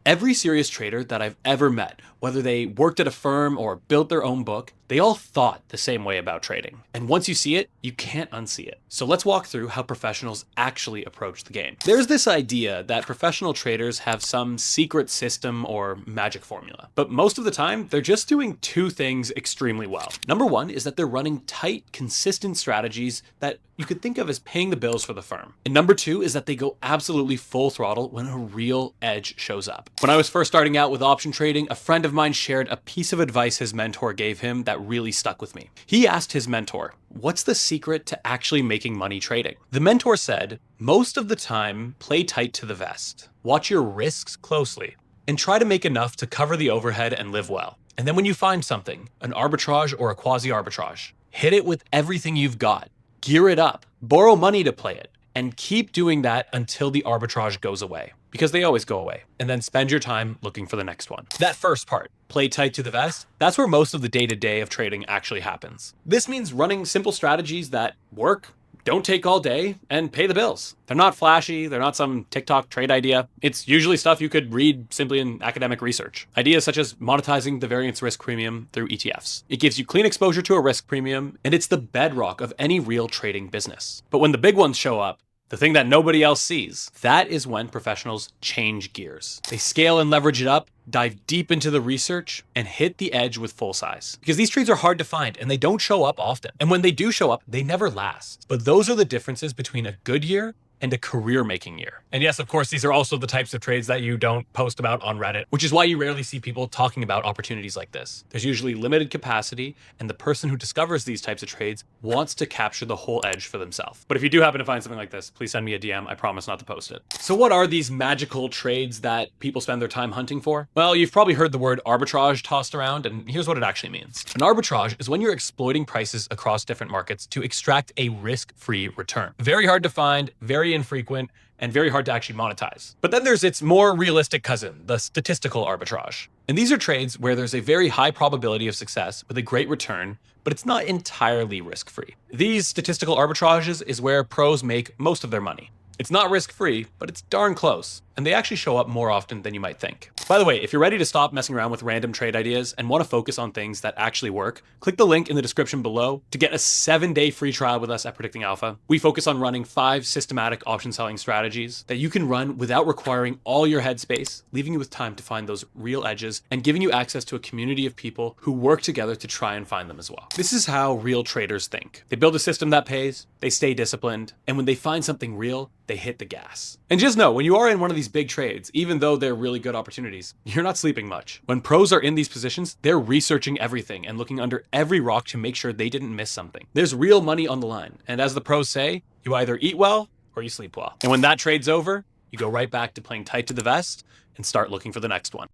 Every serious trader that I've ever met, whether they worked at a firm or built their own book, they all thought the same way about trading. And once you see it, you can't unsee it. So let's walk through how professionals actually approach the game. There's this idea that professional traders have some secret system or magic formula, but most of the time, they're just doing two things extremely well. Number one is that they're running tight, consistent strategies that you could think of as paying the bills for the firm. And number two is that they go absolutely full throttle when a real edge shows up. When I was first starting out with option trading, a friend of mine shared a piece of advice his mentor gave him that really stuck with me. He asked his mentor, "What's the secret to actually making money trading?" The mentor said, "Most of the time, play tight to the vest. Watch your risks closely and try to make enough to cover the overhead and live well. And then when you find something, an arbitrage or a quasi-arbitrage, hit it with everything you've got. Gear it up, borrow money to play it, and keep doing that until the arbitrage goes away, because they always go away, and then spend your time looking for the next one." That first part, play tight to the vest, that's where most of the day-to-day of trading actually happens. This means running simple strategies that work, don't take all day, and pay the bills. They're not flashy, they're not some TikTok trade idea. It's usually stuff you could read simply in academic research. Ideas such as monetizing the variance risk premium through ETFs. It gives you clean exposure to a risk premium, and it's the bedrock of any real trading business. But when the big ones show up, the thing that nobody else sees, that is when professionals change gears. They scale and leverage it up, dive deep into the research, and hit the edge with full size. Because these trades are hard to find and they don't show up often. And when they do show up, they never last. But those are the differences between a good year and a career-making year. And yes, of course, these are also the types of trades that you don't post about on Reddit, which is why you rarely see people talking about opportunities like this. There's usually limited capacity, and the person who discovers these types of trades wants to capture the whole edge for themselves. But if you do happen to find something like this, please send me a DM. I promise not to post it. So what are these magical trades that people spend their time hunting for? Well, you've probably heard the word arbitrage tossed around, and here's what it actually means. An arbitrage is when you're exploiting prices across different markets to extract a risk-free return. Very hard to find, very infrequent, and very hard to actually monetize. But then there's its more realistic cousin, the statistical arbitrage. And these are trades where there's a very high probability of success with a great return, but it's not entirely risk-free. These statistical arbitrages is where pros make most of their money. It's not risk-free, but it's darn close, and they actually show up more often than you might think. By the way, if you're ready to stop messing around with random trade ideas and want to focus on things that actually work, click the link in the description below to get a 7-day free trial with us at Predicting Alpha. We focus on running 5 systematic option selling strategies that you can run without requiring all your headspace, leaving you with time to find those real edges and giving you access to a community of people who work together to try and find them as well. This is how real traders think. They build a system that pays, they stay disciplined, and when they find something real, they hit the gas. And just know, when you are in one of these big trades, even though they're really good opportunities, you're not sleeping much. When pros are in these positions, they're researching everything and looking under every rock to make sure they didn't miss something. There's real money on the line. And as the pros say, you either eat well or you sleep well. And when that trade's over, you go right back to playing tight to the vest and start looking for the next one.